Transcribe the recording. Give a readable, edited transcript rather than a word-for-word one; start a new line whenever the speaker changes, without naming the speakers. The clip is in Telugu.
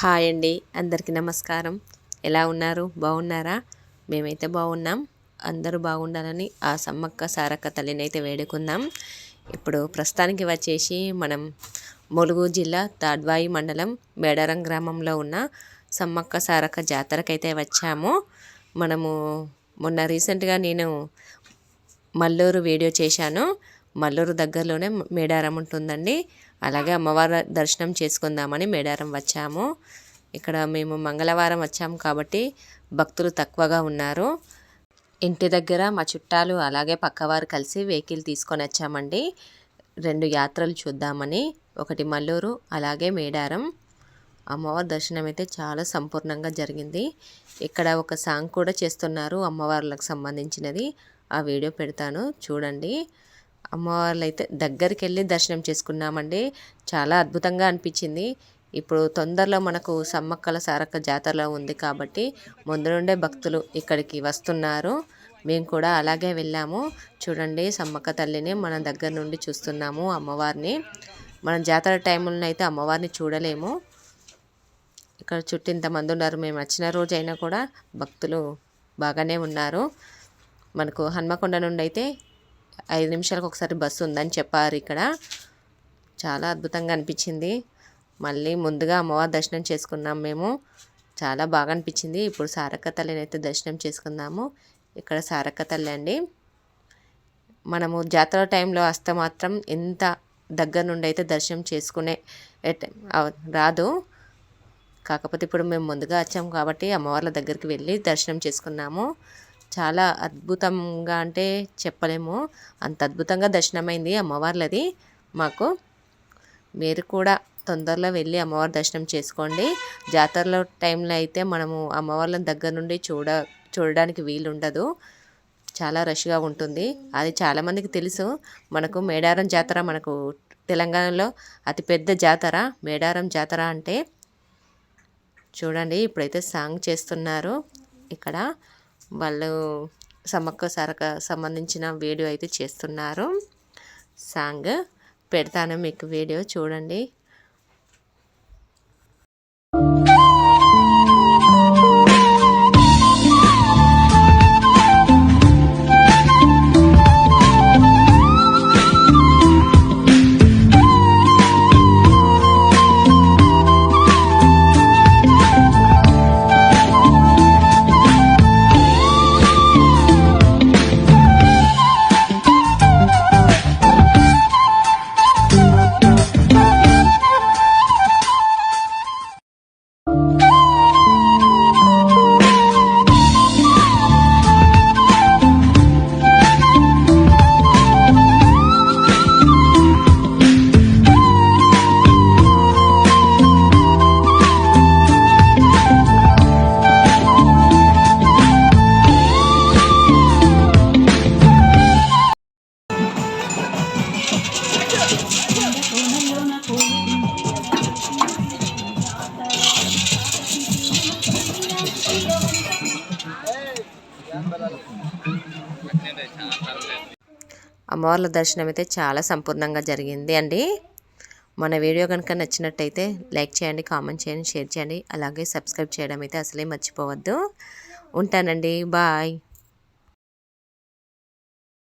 హాయ్ అండి, అందరికీ నమస్కారం. ఎలా ఉన్నారు? బాగున్నారా? మేమైతే బాగున్నాం. అందరూ బాగుండాలని ఆ సమ్మక్క సారక్క తల్లినైతే వేడుకుందాం. ఇప్పుడు ప్రస్తుతానికి వచ్చేసి మనం ములుగు జిల్లా తాడ్వాయి మండలం మేడారం గ్రామంలో ఉన్న సమ్మక్క సారక్క జాతరకైతే వచ్చాము. మనము మొన్న రీసెంట్గా నేను మల్లూరు వీడియో చేశాను. మల్లూరు దగ్గరలోనే మేడారం ఉంటుందండి. అలాగే అమ్మవారి దర్శనం చేసుకుందామని మేడారం వచ్చాము. ఇక్కడ మేము మంగళవారం వచ్చాము కాబట్టి భక్తులు తక్కువగా ఉన్నారు. ఇంటి దగ్గర మా చుట్టాలు అలాగే పక్కవారు కలిసి వెహికల్ తీసుకొని వచ్చామండి. 2 యాత్రలు చూద్దామని, ఒకటి మల్లూరు అలాగే మేడారం. అమ్మవారి దర్శనం అయితే చాలా సంపూర్ణంగా జరిగింది. ఇక్కడ ఒక సాంగ్ కూడా చేస్తున్నారు అమ్మవార్లకు సంబంధించినది. ఆ వీడియో పెడతాను చూడండి. అమ్మవార్లు అయితే దగ్గరికి వెళ్ళి దర్శనం చేసుకున్నామండి. చాలా అద్భుతంగా అనిపించింది. ఇప్పుడు తొందరలో మనకు సమ్మక్కల సారక్క జాతరలో ఉంది కాబట్టి ముందు నుండే భక్తులు ఇక్కడికి వస్తున్నారు. మేము కూడా అలాగే వెళ్ళాము. చూడండి, సమ్మక్క తల్లిని మన దగ్గర నుండి చూస్తున్నాము. అమ్మవారిని మనం జాతర టైంలో అయితే అమ్మవారిని చూడలేము. ఇక్కడ చుట్టూ ఇంతమంది ఉన్నారు. మేము వచ్చిన రోజు అయినా కూడా భక్తులు బాగానే ఉన్నారు. మనకు హన్మకొండ నుండి అయితే 5 నిమిషాలకు ఒకసారి బస్సు ఉందని చెప్పారు. ఇక్కడ చాలా అద్భుతంగా అనిపించింది. మళ్ళీ ముందుగా అమ్మవారి దర్శనం చేసుకున్నాం మేము. చాలా బాగా అనిపించింది. ఇప్పుడు సారక్క తల్లిని అయితే దర్శనం చేసుకుందాము. ఇక్కడ సారక్క తల్లి అండి. మనము జాతర టైంలో వస్తే మాత్రం ఎంత దగ్గర నుండి అయితే దర్శనం చేసుకునే రాదు. కాకపోతే ఇప్పుడు మేము ముందుగా వచ్చాము కాబట్టి అమ్మవార్ల దగ్గరికి వెళ్ళి దర్శనం చేసుకున్నాము. చాలా అద్భుతంగా అంటే చెప్పలేము, అంత అద్భుతంగా దర్శనమైంది అమ్మవార్లది మాకు. మీరు కూడా తొందరలో వెళ్ళి అమ్మవారి దర్శనం చేసుకోండి. జాతరలో టైంలో అయితే మనము అమ్మవార్ల దగ్గర నుండి చూడడానికి వీలు ఉండదు. చాలా రష్గా ఉంటుంది. అది చాలామందికి తెలుసు. మనకు మేడారం జాతర మనకు తెలంగాణలో అతిపెద్ద జాతర మేడారం జాతర అంటే. చూడండి, ఇప్పుడైతే సాంగ్ చేస్తున్నారు. ఇక్కడ వాళ్ళు సమ్మక్క సారక్క సంబంధించిన వీడియో అయితే చేస్తున్నారు. సాంగ్ పెడతాను మీకు, వీడియో చూడండి. అమ్మవార్ల దర్శనం అయితే చాలా సంపూర్ణంగా జరిగింది అండి. మన వీడియో కనుక నచ్చినట్టయితే లైక్ చేయండి, కామెంట్ చేయండి, షేర్ చేయండి, అలాగే సబ్స్క్రైబ్ చేయడం అయితే అసలే మర్చిపోవద్దు. ఉంటానండి, బాయ్.